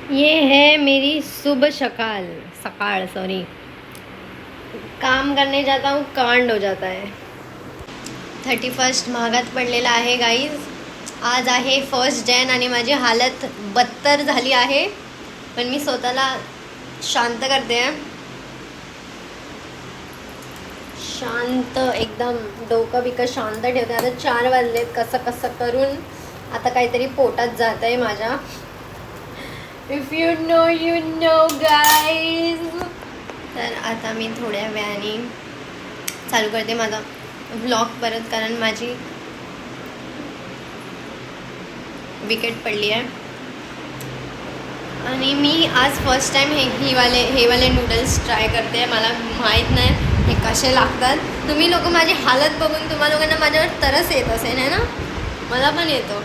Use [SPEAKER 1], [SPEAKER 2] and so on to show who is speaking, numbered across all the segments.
[SPEAKER 1] ये है मेरी सुबह सकाळ सॉरी, काम करने जाता हूँ कांड हो जाता है. 31 महागात पडलेला आहे गाईज. आज आहे 1 जैन आणि माझी हालत बत्तर झाली आहे, पण मी स्वतःला शांत करते. शांत एकदम डोकं बिकं शांत ठेवते. आता 4 वाजलेत. कसं कसं करून आता काहीतरी पोटात जात आहे माझ्या. If you know guys. तर आता मी थोड्या वेळाने चालू करते माझा व्लॉग परत, कारण माझी विकेट पडली आहे. आणि मी आज फर्स्ट टाइम हे वाले नूडल्स ट्राय करते. मला माहीत नाही हे कसे लागतात. तुम्ही लोक माझी हालत बघून तुम्हा लोकांना माझ्यावर तरस येत असेल आहे ना. मला पण येतो,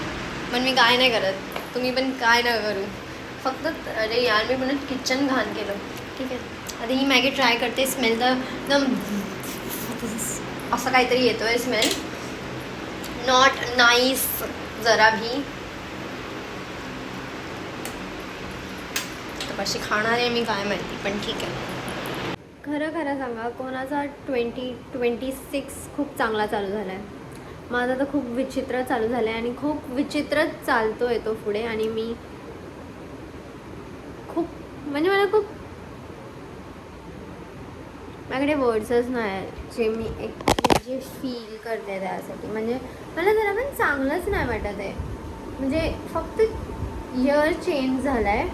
[SPEAKER 1] पण मी काय नाही करत. तुम्ही पण काय नाही करू. फक्त अरे यार मी पण किचन घाण केलं. ठीक आहे, आता ही मॅगी ट्राय करते. स्मेल तर एकदम असं काहीतरी येतो आहे. स्मेल नॉट नाईस जरा भी. कशी खाणार आहे मी काय माहिती, पण ठीक आहे. खरं सांगा, कोणाचा 2026 खूप चांगला चालू झाला आहे. माझा तर खूप विचित्र चालू झाला आहे आणि खूप विचित्रच चालतो आहे तो पुढे. आणि मी खूप म्हणजे मला खूप माझ्याकडे वर्ड्सच नाही जे मी जे फील करते त्यासाठी. म्हणजे मला जरा पण चांगलंच नाही वाटत आहे. म्हणजे फक्त इयर चेंज झाला आहे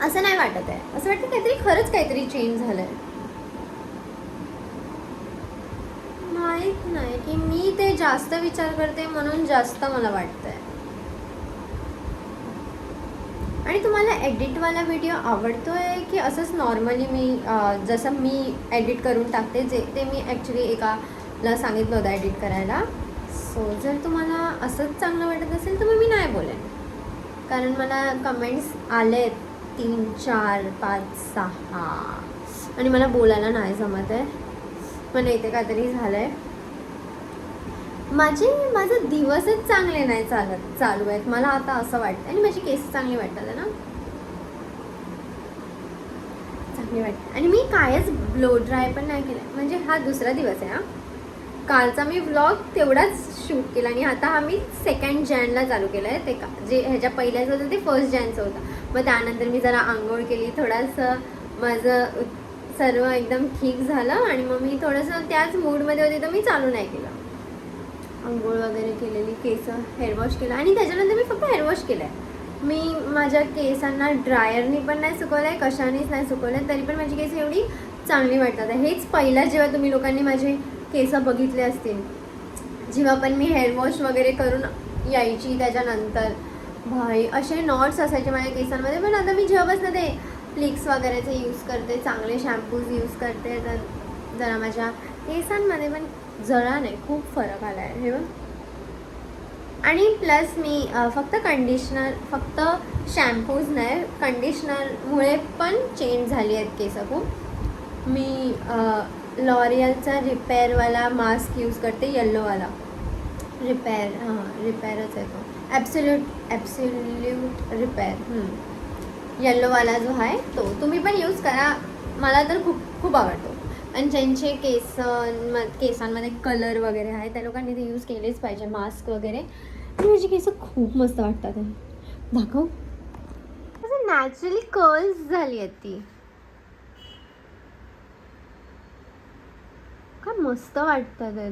[SPEAKER 1] असं नाही वाटत आहे. असं वाटतं काहीतरी खरंच काहीतरी चेंज झालं आहे. माहीत नाही की मी ते जास्त विचार करते म्हणून जास्त मला वाटतं आहे. आणि तुम्हाला एडिटवाला व्हिडिओ आवडतो आहे की असंच नॉर्मली मी जसं मी एडिट करून टाकते ते मी ॲक्च्युली एकाला सांगितलं होतं एडिट करायला. सो जर तुम्हाला असंच चांगलं वाटत असेल तर मग मी नाही बोलेन, कारण मला कमेंट्स आले 3, 4, 5, 6 आणि मला बोलायला नाही जमत आहे. पण इथे काहीतरी झालं आहे. माझं दिवसच चांगले नाही चालू आहेत मला आता असं वाटतं. आणि माझी केस चांगली वाटतात ना, चांगली वाटते. आणि मी कायच ब्लो ड्राय पण नाही केलं. म्हणजे हा दुसरा दिवस आहे. कालचा मी व्लॉग तेवढाच शूट केला आणि आता हा मी 2 जॅनला चालू केला आहे. ते जे ह्याच्या पहिल्याचं होतं ते 1 जॅनचं होतं. मग त्यानंतर मी जरा आंघोळ केली, थोडंसं माझं सर्व एकदम ठीक झालं आणि मग मी थोडंसं त्याच मूडमध्ये होते तर मी चालू नाही केलं. आंघोळ वगैरे केलेली, केस हेअरवॉश केला आणि त्याच्यानंतर मी फक्त हेअरवॉश केलं आहे. मी माझ्या केसांना ड्रायरनी पण नाही सुकवलं आहे, कशानेच नाही सुकवलं आहे, तरी पण माझी केस एवढी चांगली वाटतात. हेच पहिला जेव्हा तुम्ही लोकांनी माझे केस बघितले असतील, जेव्हा पण मी हेअरवॉश वगैरे करून यायची त्याच्यानंतर भाई असे नॉट्स असायचे माझ्या केसांमध्ये. पण आता मी जेव्हापासून ते फ्लिक्स वगैरेचे यूज करते, चांगले शॅम्पूज यूज करते, तर जरा माझ्या केसांमध्ये पण जरा नाही खूप फरक आला आहे हे बघ. आणि प्लस मी फक्त कंडिशनर, फक्त शॅम्पूज नाही कंडिशनरमुळे पण चेंज झाली आहेत केस खूप. मी लॉरियलचा रिपेअरवाला मास्क यूज करते, येल्लोवाला रिपेअरच आहे तो, ॲब्सोल्यूट रिपेअर येल्लोवाला जो आहे तो तुम्ही पण यूज करा. मला तर खूप आवडतो. आणि ज्यांचे केसांमध्ये कलर वगैरे आहे त्या लोकांनी ते यूज केलेच पाहिजे मास्क वगैरे. आणि माझी केस खूप मस्त वाटतात. दाखव, असं नॅचरली कर्ल्स झाली आहेत ती. काय मस्त वाटतात आहेत.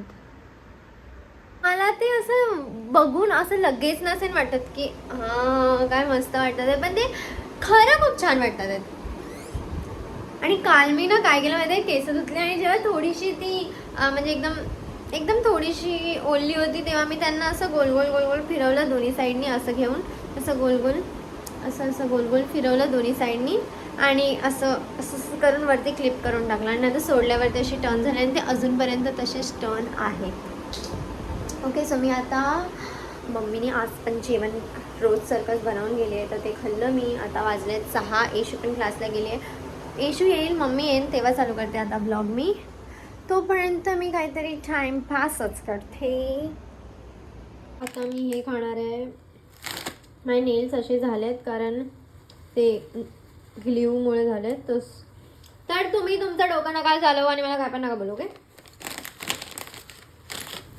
[SPEAKER 1] मला ते असं बघून असं लगेच नसेल वाटत की हां काय मस्त वाटतात आहे, पण ते खरं खूप छान वाटतात आहेत. आणि काल मी ना काय केलं माहिती आहे, केस धुतली आणि जेव्हा थोडीशी ती म्हणजे एकदम थोडीशी ओली होती तेव्हा मी त्यांना असं गोल गोल फिरवलं दोन्ही साईडनी. असं घेऊन असं गोल गोल फिरवलं दोन्ही साईडनी आणि असं करून वरती क्लिप करून टाकलं आणि नंतर सोडल्यावरती अशी टर्न झाली आणि ते अजूनपर्यंत तसेच टर्न आहे. ओके, सो मी आता मम्मीने आज पण जेवण रोज सारखंच बनवून गेली आहे तर ते खाल्लं मी. आता वाजले 6. येशू पण क्लासला गेली आहे. येशू येईल, मम्मी येईल तेव्हा चालू करते आता ब्लॉग मी. तोपर्यंत मी काहीतरी टाईमपासच करते. आता मी हे खाणार आहे. माझे नेल्स असे झालेत कारण ते ग्ल्यूमुळे झाले. तर तुम्ही तुमचं डोकं नका चालवू आणि मला काय पण नका बोलू. ओके,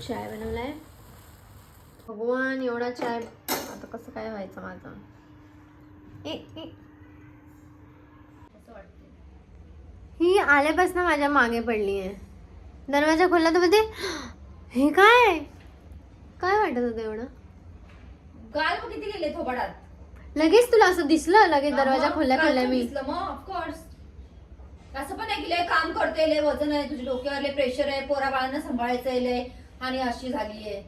[SPEAKER 1] चाय बनवलाय. भगवान, एवढा चाय आता कसं काय व्हायचं माझं. ही आल्यापासून माझ्या मागे पडली आहे. दरवाजा खोलला तर बोलते हे काय काय वाटत होतं एवढं.
[SPEAKER 2] गाल मग किती गेले थोबाडात.
[SPEAKER 1] लगेच तुला असं दिसलं लगेच दरवाजा खोलल्या मी.
[SPEAKER 2] मग ऑफकोर्स असं पण नाही केलंय, काम करते, लय वजन आहे तुझ्या डोक्यावर, लय प्रेशर आहे, पोरा बाळांना सांभाळायचंय लय, आणि अशी झालीये.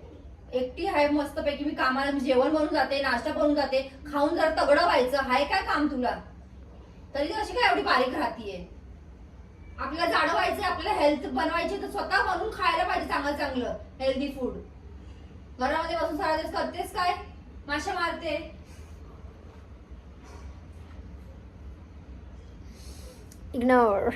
[SPEAKER 2] एकटी आहे मस्त पैकी, मी कामाला जेवण बनवून जाते, नाश्ता बनवून जाते, खाऊन जरा तगडं व्हायचं हाय काय काम तुला. तरी अशी काय एवढी बारीक राहतीये. आपल्याला जाडं व्हायचं, आपल्याला हेल्थ बनवायची तर स्वतः बनवून खायला पाहिजे चांगलं चांगलं हेल्दी फूड. घरामध्ये बसून सारा दिवस करतेस काय, माशा मारते.
[SPEAKER 1] इग्नोर.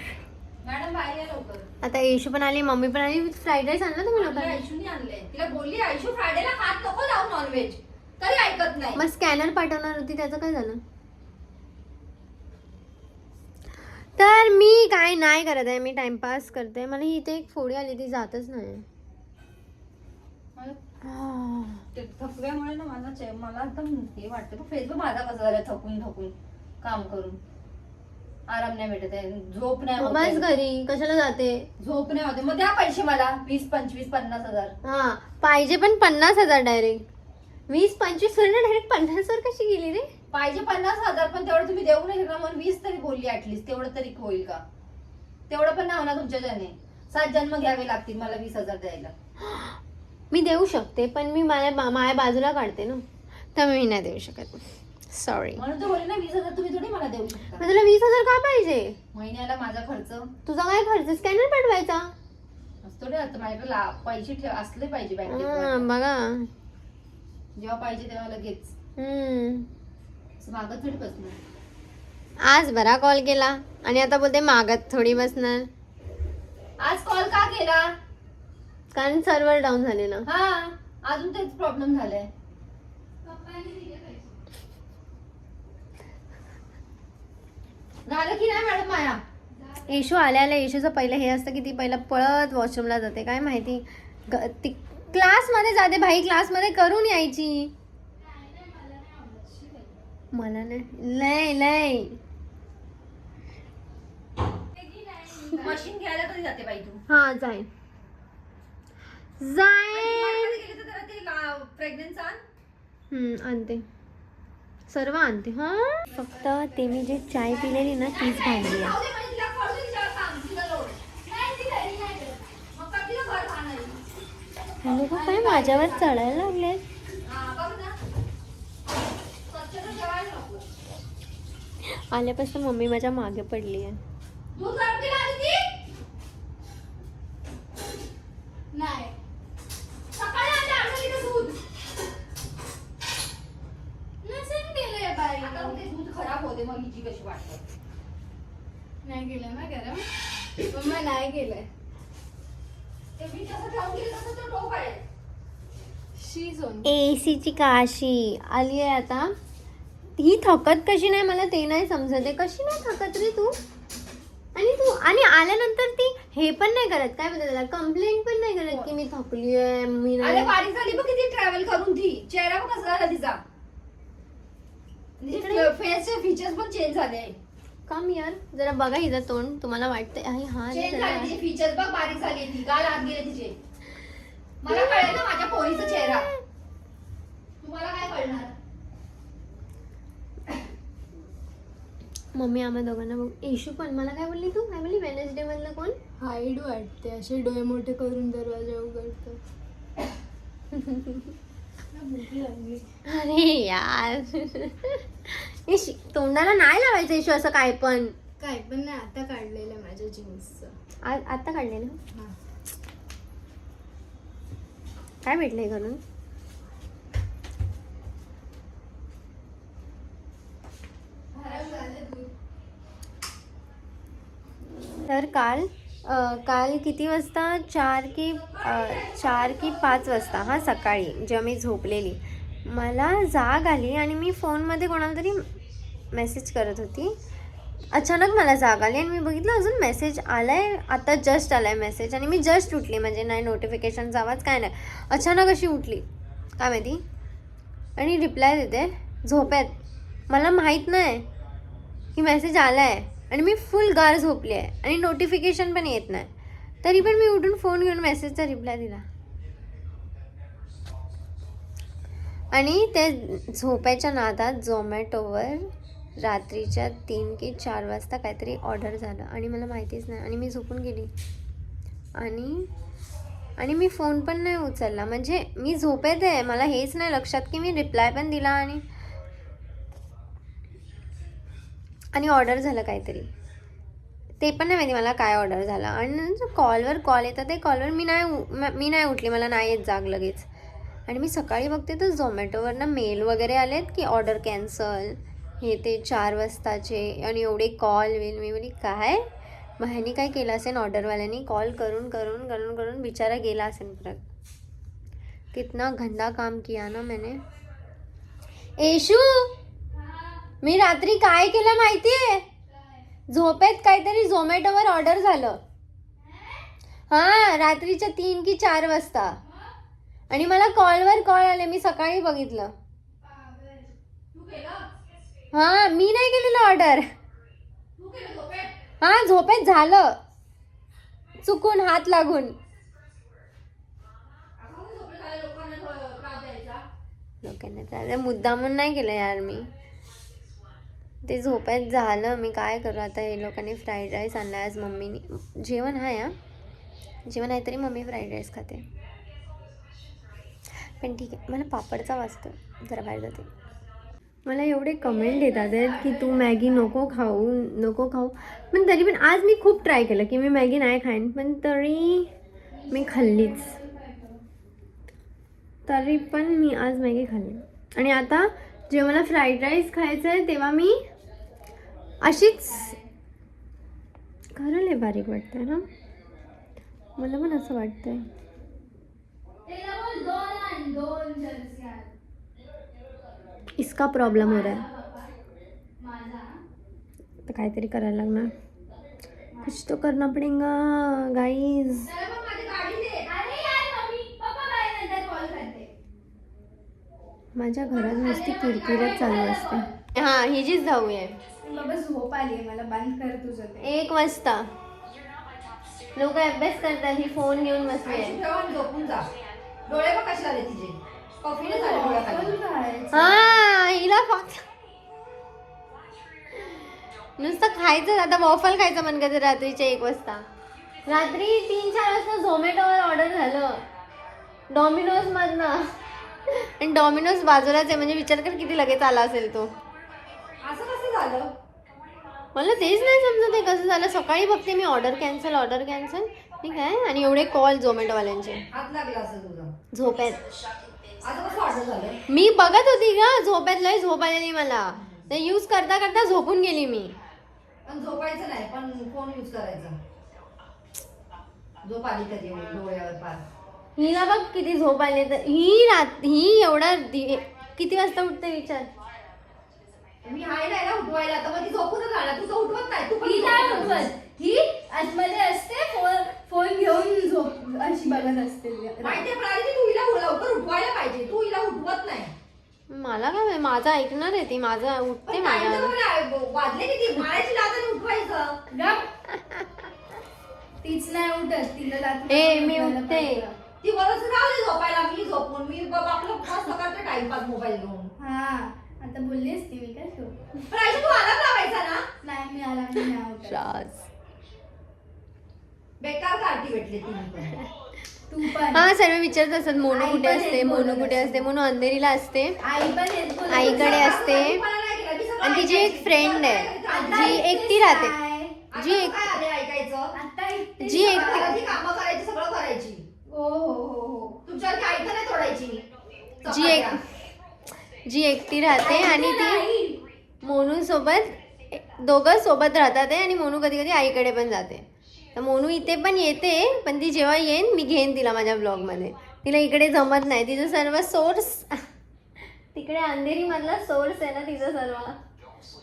[SPEAKER 2] मॅडम बाहेर या लवकर.
[SPEAKER 1] आता येशू पण आली, मम्मी पण आली. फ्राईड राईस आणला तुम्ही लोकांनी?
[SPEAKER 2] आयशूने आणले. तिला बोलली आयशू फ्रायडेला हात नको लावू नॉनव्हेज, तरी ऐकत नाही.
[SPEAKER 1] मग स्कॅनर पाठवणार होती, त्याचं काय झालं? तर मी काय नाही करत आहे, मी टाइमपास करते. मला ही इथे एक फोडी आली, ती जातच नाही.
[SPEAKER 2] थकव्यामुळे ना मला एकदम हे वाटतं. फेसबुक माझा कसं झालं, थकून थकून काम करून आराम नाही भेटत आहे, झोप नाही होत आहे.
[SPEAKER 1] बस घरी कशाला जाते,
[SPEAKER 2] झोप नाही होते. मग द्या पैसे मला 20, 25, 50,000.
[SPEAKER 1] हा पाहिजे, पण 50,000 डायरेक्ट. 20-25 डायरेक्ट 50,000 कशी गेली रे?
[SPEAKER 2] पाहिजे 50,000, पण तेवढं तुम्ही देऊ नाही शकणार. म्हणून 20 तरी बोलली ऍटलीस्ट, तेवढं तरी होईल का? तेवढं पण नाही होणार तुमच्या ज्याने. 7 जन्म घ्यावे लागतील मला 20,000 द्यायला.
[SPEAKER 1] मी देऊ शकते, पण मी माझ्या बाजूला काढते ना, तर मी नाही देऊ शकत. सॉरी.
[SPEAKER 2] म्हणून तर बोलले ना 20,000 तुम्ही थोडी मला देऊ शकता.
[SPEAKER 1] तुला 20,000 का पाहिजे?
[SPEAKER 2] महिन्याला माझा खर्च.
[SPEAKER 1] तुझा काय खर्च? स्कॅनर पाठवायचा
[SPEAKER 2] असतो रे. आता माझ्याकडे पैसे असले पाहिजे बँकेत.
[SPEAKER 1] बघा,
[SPEAKER 2] जेव्हा पाहिजे तेव्हा लगेच. मागत थोडी बसणार.
[SPEAKER 1] आज बरा कॉल केला आणि आता बोलते मागत थोडी बसणार.
[SPEAKER 2] आज कॉल का केला?
[SPEAKER 1] कारण सर्व्हर डाऊन झाले ना.
[SPEAKER 2] हा, अजून तेच प्रॉब्लेम झालाय. झालं की नाही मॅडम माया?
[SPEAKER 1] येशू आल्या येशूचं पहिलं हे असतं की ती पहिलं पळत वॉशरूमला जाते. काय माहिती, ती क्लासमध्ये जाते भाई, क्लासमध्ये करून यायची. मला नाही लय
[SPEAKER 2] मशीन घ्यायला कधी जाते बाई तू?
[SPEAKER 1] हा जाईन.
[SPEAKER 2] प्रेग्नेंट
[SPEAKER 1] आणते, सर्व आणते. हा फक्त ते मी जे चाय पिलेली ना तीच भांडली आहे. हे लोक काय माझ्यावर चढायला लागले. आल्यापासून मम्मी माझ्या मागे पडली आहे.
[SPEAKER 2] दूध खराब होते मग हिची कशी वाटत.
[SPEAKER 1] नाही गेलं ना गरम, मम्मा नाही गेलंय. एसीची काशी आली आहे आता. ही थकत कशी नाही मला ते नाही समजत आहे. कशी नाही थकत रे तू? आणि आल्यानंतर ती हे पण नाही करत, काय म्हणतात त्याला, कंप्लेंट पण नाही करत की मी थकली आहे, मी नाही.
[SPEAKER 2] बारीक झाली बघ किती ट्रॅव्हल करून. ती चेहरा पण कसा झाला तिचा, फेसचे फीचर्स पण चेंज झाले.
[SPEAKER 1] कम यार जरा बघा हिचं तोंड, तुम्हाला वाटतंय हा
[SPEAKER 2] चेंज झाले तिचे फीचर्स बघ, बारीक झाली ती, गाल आत गेले तिचे. मला कळेल ना माझ्या पोरीचा चेहरा, तुम्हाला काय कळणार?
[SPEAKER 1] मम्मी आम्हा दोघांना बघ. येशू पण मला काय बोलली, तू काय बोलली? वेडनेसडे मधलं कोण
[SPEAKER 3] हाईड वाटते, असे डोळे मोठे करून दरवाजा उघडतो.
[SPEAKER 1] अरे यार तोंडाला नाही लावायचं येशू असं काय पण.
[SPEAKER 3] काय पण नाही, आता काढलेलं माझ्या जीन्सचं.
[SPEAKER 1] आता काढलेलं काय भेटलंय घरून? तर काल किती वाजता, 4 की 5 वाजता, हा सकाळी जेव्हा मी झोपलेली, मला जाग आली आणि मी फोनमध्ये कोणाला तरी मेसेज करत होती. अचानक मला जाग आली आणि मी बघितलं अजून मेसेज आलाय, आता जस्ट आलाय मेसेज आणि मी जस्ट उठली, म्हणजे नाही नोटिफिकेशनचा आवाज काय नाही, अचानक अशी उठली काय माहिती आणि रिप्लाय देते झोपेत. मला माहीत नाही की मेसेज आला आहे आणि मी फुल गार झोपली आहे आणि नोटिफिकेशन पण येत नाही, तरी पण मी उठून फोन घेऊन मेसेजचा रिप्लाय दिला. आणि ते झोपायच्या नादात झोमॅटोवर रात्रीच्या 3 की 4 वाजता काहीतरी ऑर्डर झालं आणि मला माहितीच नाही आणि मी झोपून गेली आणि मी फोन पण नाही उचलला. म्हणजे मी झोपेत आहे, मला हेच नाही लक्षात की मी रिप्लाय पण दिला आणि ऑर्डर झालं काहीतरी, ते पण नाही माहिती मला काय ऑर्डर झाला. आणि कॉलवर कॉल येतात, ते कॉलवर मी नाही उठली, मला नाही येत जाग लगेच. आणि मी सकाळी बघते तर झोमॅटोवरनं मेल वगैरे आलेत की ऑर्डर कॅन्सल हे ते 4 वाजताचे आणि एवढे कॉल विल. मी बोली काय मग ह्यानी काय केलं असेल, ऑर्डरवाल्यांनी कॉल करून बिचारा गेला असेल परत. कितना गंदा काम किया ना मैंने. येशू मी रात्री काय केलं माहितीये, झोपेत काहीतरी झोमॅटोवर ऑर्डर झालं हां रात्रीच्या 3 की 4 वाजता आणि मला कॉलवर कॉल आले, मी सकाळी बघितलं. हां मी नाही केलेलं ऑर्डर, हां झोपेत झालं चुकून हात लागून. लोकांना तर मुद्दामून नाही केलं यार, मी ते झोपेत झालं. मी काय करू आता, हे लोकांनी फ्राईड राईस आणला आज मम्मीने. जेवण आहे जेवण आहे तरी मम्मी फ्राईड राईस खाते, पण ठीक आहे. मला पापडचा वाजतो, जरा बाहेर जाते. मला एवढे कमेंट येतात की तू मॅगी नको खाऊ, पण तरी पण आज मी खूप ट्राय केलं की मी मॅगी नाही खाईन, पण तरी मी खाल्लीच. तरी पण मी आज मॅगी खाल्ली. आणि आता जेव्हा मला फ्राईड राईस खायचं आहे तेव्हा मी अशीच खरं लय बारीक वाटतंय ना, मला पण असं वाटतंय. इसका प्रॉब्लेम हो रहा है, तो काहीतरी करायला लागणार, कुछ तो करना पडेगा गाईज. माझ्या घरात नुसती किरकिरच चालू असते. हा ही जीच जाऊ आहे.
[SPEAKER 3] बाबा झोप आली मला, बंद कर तुझं ते.
[SPEAKER 1] 1 वाजता लोक अभ्यास करतात, ही फोन घेऊन बसली आहे.
[SPEAKER 2] झोपून जा, डोळे बघ कसे झाले तिचे, कॉफीने झाले डोळ्याखाली.
[SPEAKER 1] हा हिला फक्त नुसतं खायचं. आता वॉफल खायचं मन करतं रात्रीच्या 1 वाजता. रात्री 3-4 वाजता झोमॅटोवर ऑर्डर झालं डॉमिनोज मधनं, आणि डॉमिनोज बाजूलाच आहे, म्हणजे विचार कर किती लगेच आला असेल तो.
[SPEAKER 2] असं कसं झालं
[SPEAKER 1] मला तेच नाही समजत आहे कसं झालं. सकाळी बघते मी ऑर्डर कॅन्सल ठीक आहे, आणि एवढे कॉल झोमॅटोवाल्यांचे.
[SPEAKER 2] हात लागला असेल तुझा
[SPEAKER 1] झोपेत
[SPEAKER 2] असं कसं ऑर्डर झालं.
[SPEAKER 1] मी बघत होती का झोपेत, लय झोप आलेली मला, ते यूज करता झोपून गेली मी.
[SPEAKER 2] पण झोपायचं नाही, पण फोन यूज करायचा. झोप आली कधी डोळ्यावर पार.
[SPEAKER 1] हिला बघ किती झोप आली. तर ही एवढा किती वाजता उठते विचार.
[SPEAKER 2] मी हाय नाही ना उठवायला, तर मग ती झोपूनच राहणार. तू तर उठवत नाही, तू पण
[SPEAKER 3] ही काय
[SPEAKER 2] झोपून
[SPEAKER 3] उठवत, ही आतमध्ये असते फोन घेऊन झोप अशी बघत असते.
[SPEAKER 2] माहितीये पण आधी तू हिला लवकर उठवायला पाहिजे, तू हिला उठवत नाही.
[SPEAKER 1] मला काय माझं ऐकणार आहे ती, माझं उठते माझ्या.
[SPEAKER 2] वाजले किती, मारायची लादाने उठवायचं.
[SPEAKER 3] तीच नाही उठत, तिला रात्री
[SPEAKER 1] ए मी उठते.
[SPEAKER 2] ती बरंच राहू दे झोपायला, मी झोपून मी बाबा आपलं मस्त करते टाइमपास मोबाईल घेऊन.
[SPEAKER 3] हा आता बोलली असती मी काय ठेवू.
[SPEAKER 2] पण आधी तू अलार्म लावायचा ना.
[SPEAKER 3] नाही मी आला मी नाही उठत.
[SPEAKER 1] राज
[SPEAKER 2] बेकार कार्टी भेटली तिने पण.
[SPEAKER 3] तू पण
[SPEAKER 1] हा सर्व विचारत असतात मोनू
[SPEAKER 3] आई
[SPEAKER 1] कुठे
[SPEAKER 3] पण
[SPEAKER 1] असते,
[SPEAKER 3] हेच
[SPEAKER 1] मोनू
[SPEAKER 3] बोलत
[SPEAKER 1] कुठे असते. मोनू अंधेरीला असते,
[SPEAKER 3] आई पण हेच बोलत
[SPEAKER 1] आईकडे असते.
[SPEAKER 2] मला नाही केलं, मी सगळं
[SPEAKER 1] आणि तिची एक
[SPEAKER 2] ऐकायची.
[SPEAKER 1] फ्रेंड आहे
[SPEAKER 3] आता
[SPEAKER 1] जी
[SPEAKER 3] इथेच
[SPEAKER 1] एकटी राहते.
[SPEAKER 3] काय?
[SPEAKER 2] आता
[SPEAKER 1] जी
[SPEAKER 2] तू काय आधी ऐकायचं.
[SPEAKER 3] आता इथेच
[SPEAKER 1] जी एक-
[SPEAKER 3] काय?
[SPEAKER 2] घरातली कामं करायची, सगळं करायची.
[SPEAKER 3] हो
[SPEAKER 2] तुमच्यावरती ऐकत नाही तोडायची.
[SPEAKER 1] जी एकटी राहते आणि ती मोनू सोबत दोघं सोबत राहतात आहे. आणि मोनू कधी कधी आईकडे पण जाते. तर मोनू इथे पण येते, पण ती जेव्हा येईन मी घेईन तिला माझ्या ब्लॉगमध्ये. तिला इकडे जमत नाही, तिचं सर्व सोर्स तिकडे अंधेरी मधला सोर्स आहे ना तिचं सर्व.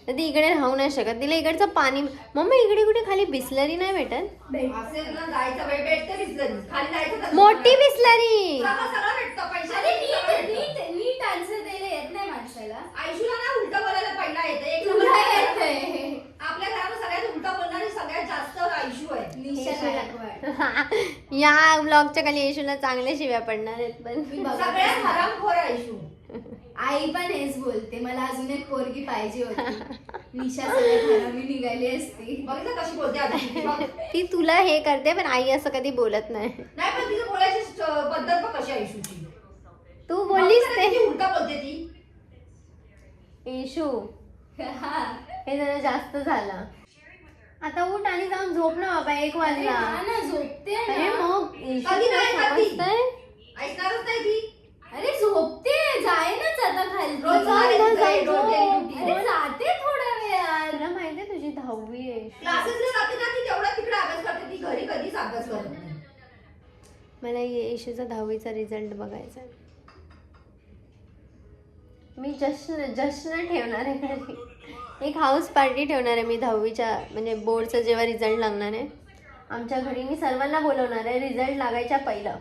[SPEAKER 1] तर ती इकडे राहू नाही शकत. तिला इकडचं पाणी, मम्मा इकडे कुठे खाली बिस्लरी नाही भेटत?
[SPEAKER 2] असेल ना जायचं वेळ भेटते बिसलरी. खाली जायचं तर
[SPEAKER 1] मोठी बिस्लरी.
[SPEAKER 2] सगळं भेटतं
[SPEAKER 3] अरे
[SPEAKER 2] पैशाने.
[SPEAKER 3] नीट आन्सर द्यायला येत नाही माणसाला.
[SPEAKER 2] आयुष्याला ना उलट बोलायला पहिला येते. एक
[SPEAKER 3] तुला
[SPEAKER 2] नंबर
[SPEAKER 3] येतंय.
[SPEAKER 2] आपल्या घरात सगळ्यात उलट बोलणारी सगळ्यात जास्त आयुष्य आहे.
[SPEAKER 3] निशा गायकवाड.
[SPEAKER 1] या ब्लॉगच्या खाली येशूला चांगल्या शिव्या पडणार आहेत पण.
[SPEAKER 3] मी बघत
[SPEAKER 2] सगळ्यात
[SPEAKER 3] असते.
[SPEAKER 2] हरामखोर आयुष्य.
[SPEAKER 3] आई पण हेच बोलते, मला अजून एक पोरगी पाहिजे होती. निशा सगळ्यात हरामी निघाली असती.
[SPEAKER 2] बघितलं कशी बोलते आधी बघ.
[SPEAKER 1] ती तुला हे करते पण आई असं कधी बोलत नाही.
[SPEAKER 2] नाही पण तिचं बोलायची पद्धत पण कशी आयुष्याची.
[SPEAKER 1] तू बोललीस ते
[SPEAKER 2] उलट बोलते ती.
[SPEAKER 1] येशू
[SPEAKER 3] हा.
[SPEAKER 1] हे जरा जास्त झालं. आता उठ आणि जाऊन झोप ना बाबा, 1
[SPEAKER 3] अरे
[SPEAKER 1] वाजला.
[SPEAKER 3] हा ना, झोपते
[SPEAKER 1] अरे
[SPEAKER 3] ना.
[SPEAKER 1] मग येशू
[SPEAKER 2] कधी
[SPEAKER 1] तुला
[SPEAKER 2] नाही करती.
[SPEAKER 1] समजतंय?
[SPEAKER 2] ऐकणारच नाही ती.
[SPEAKER 3] अरे झोपते, जाईनच आता खाली.
[SPEAKER 2] रोज
[SPEAKER 1] जाऊ,
[SPEAKER 2] जायचं,
[SPEAKER 1] जाऊ,
[SPEAKER 2] रोज
[SPEAKER 1] जाऊ.
[SPEAKER 2] daily routine.
[SPEAKER 3] अरे जाते थोड्या वेळात.
[SPEAKER 1] तुला माहितीये तुझी 10वी आहे.
[SPEAKER 2] क्लासेसला जाते ना ती तेवढा तिकडे अभ्यास करते. ती घरी कधीच अभ्यास करत नाही.
[SPEAKER 1] मला येशूचा 10वीचा रिझल्ट बघायचा आहे. मी जश्न ठेवणार आहे घरी. एक हाऊस पार्टी ठेवणार आहे मी 10वीच्या म्हणजे बोर्डचा जेव्हा रिझल्ट लागणार आहे आमच्या घरी. मी सर्वांना बोलवणार आहे रिझल्ट लागायच्या पहिलं.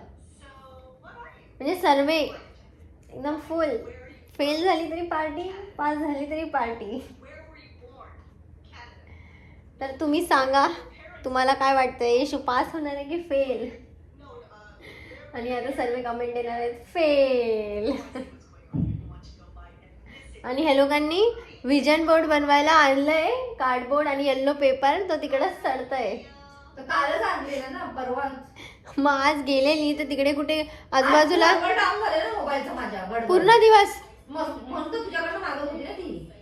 [SPEAKER 1] म्हणजे सर्वे एकदम फुल. फेल झाली तरी पार्टी, पास झाली तरी पार्टी. तर तुम्ही सांगा तुम्हाला काय वाटतं, येशू पास होणार आहे की फेल? आणि आता सर्व कमेंट येणार आहेत फेल. आणि ह्या लोकांनी विजन बोर्ड बनवायला आणलंय, कार्डबोर्ड आणि येल्लो पेपर, तो तिकडे सडतंय.
[SPEAKER 2] तर कालच आणलेलं ना परवा.
[SPEAKER 1] मग आज गेलेली तर तिकडे कुठे आजूबाजूला
[SPEAKER 2] डाऊन झाले ना मोबाईलचा माझ्या गडबड.
[SPEAKER 1] पूर्ण दिवस.
[SPEAKER 2] म्हणून तर तुझ्याकडनं मागत होती ना ती.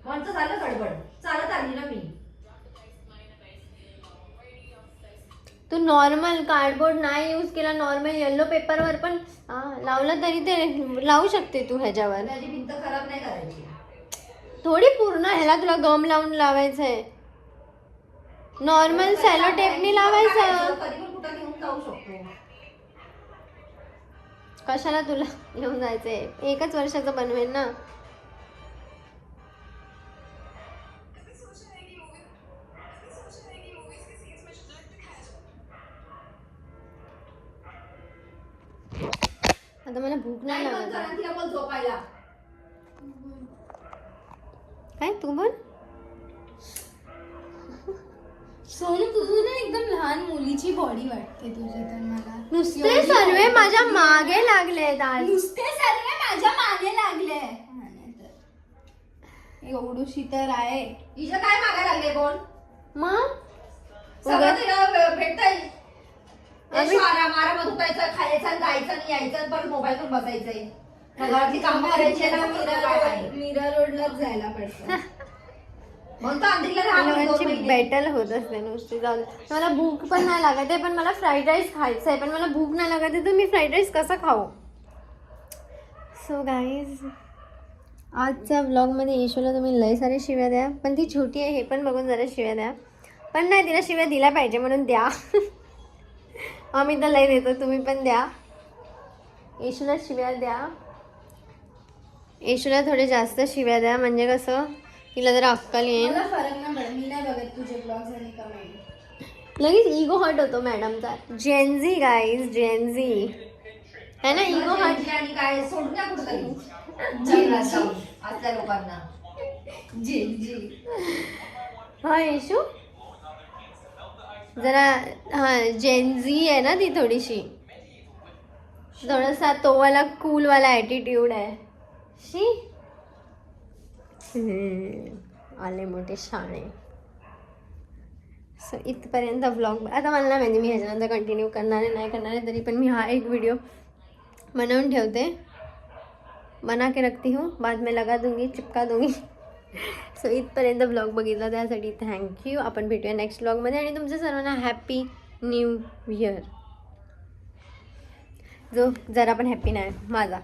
[SPEAKER 2] म्हणतं झालं गडबड. चालत आली ना मी.
[SPEAKER 1] तू नॉर्मल कार्डबोर्ड नाही यूज केला, नॉर्मल येल्लो पेपरवर पण लावलं तरी ते लावू शकते तू ह्याच्यावर.
[SPEAKER 2] त्याची भिंत खराब नाही करायची.
[SPEAKER 1] थोडी पूर्ण ह्याला तुला गम लावून लावायचंय. नॉर्मल सॅलो टेपनी लावायचं.
[SPEAKER 2] कधी पण कुठं घेऊन जाऊ शकतो.
[SPEAKER 1] कशाला तुला घेऊन जायचंय? 1च वर्षाचं बनवेल ना. आता मला भूक नाही
[SPEAKER 2] नाही
[SPEAKER 1] लागत
[SPEAKER 2] पण
[SPEAKER 1] आहे.
[SPEAKER 2] तिला बोल झोपायला.
[SPEAKER 1] काय तू बोल.
[SPEAKER 3] सोनू तुझं ना एकदम लहान मुलीची बॉडी वाटते तुझी तर मला.
[SPEAKER 1] नुसते
[SPEAKER 3] एवढी
[SPEAKER 1] सर्वे
[SPEAKER 3] मोठी.
[SPEAKER 1] माझ्या मागे लागलेत आज.
[SPEAKER 3] नुसते सर्व माझ्या मागे लागले. एवढूशी तर आहे.
[SPEAKER 2] हिचं काय मागायला लागले बोल.
[SPEAKER 1] मग
[SPEAKER 2] सगळं
[SPEAKER 1] उगाच-
[SPEAKER 2] तिला भेटतंय.
[SPEAKER 1] आम्ही-
[SPEAKER 2] मारा उठायचं, खायचं आणि जायचं आणि यायचं आणि परत मोबाईल वर बसायचंय. घरातली कामं करायची ना
[SPEAKER 3] मीरा रोडलाच जायला पडतं.
[SPEAKER 2] म्हणतो अंधेरीला राहा म्हणून 2
[SPEAKER 1] लोकांची
[SPEAKER 2] महिने.
[SPEAKER 1] बॅटल होत असते नुसती. जाऊ दे. मला भूक पण नाही लागत आहे, पण मला फ्राईड राईस खायचं आहे, पण मला भूक नाही लागत आहे, तर मी फ्राईड राईस कसं खाऊ? सो गाईज आजच्या व्लॉगमध्ये येशूला तुम्ही लय सारे शिव्या द्या, पण ती छोटी आहे हे पण बघून जरा शिव्या द्या. पण नाही, तिला शिव्या दिल्या पाहिजे म्हणून द्या. आम्ही तर लय देतो, तुम्ही पण द्या. येशूला शिव्या द्या. येशूला थोडे जास्त शिव्या द्या, म्हणजे कसं तिला जरा अक्कल येईल.
[SPEAKER 3] मला फरक नाही पडत. मी नाही बघत तुझे ब्लॉग्स आणि कमेंट.
[SPEAKER 1] लगेच इगो हर्ट होतो मॅडमचा. जेनझी गाईज, जेनझी है ना. Ego hurt.
[SPEAKER 2] जेलची आणि काय सोडून द्या कुठंतरी. जंगलात जाऊन असल्या लोकांना.
[SPEAKER 3] जी.
[SPEAKER 1] हा येशू जरा जेनझी आहे ना ती थोडीशी. थोडासा तो वाला कूल वाला ॲटिट्यूड आहे. शी आले मोठे शाणे. सो इथपर्यंत व्लॉग. आता मला नाही माहिती मी ह्याच्यानंतर कंटिन्यू करणार आहे नाही करणार आहे, तरी पण मी हा एक व्हिडिओ बनवून ठेवते. बना के रखती हूँ, बाद में लगा दूंगी, चिपका दूंगी. सो इथपर्यंत ब्लॉग बघितला त्यासाठी थँक्यू. आपण भेटूया नेक्स्ट ब्लॉगमध्ये आणि तुमच्या सर्वांना हॅपी न्यू इयर. जो जरा पण हॅपी नाही माझा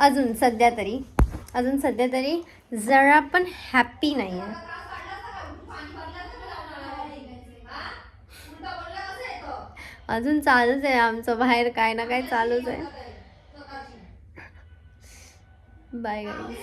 [SPEAKER 1] अजून सध्या तरी जरा पण हॅपी नाही आहे. अजून चालूच आहे आमचं बाहेर काय ना काय चालूच आहे. Bye guys.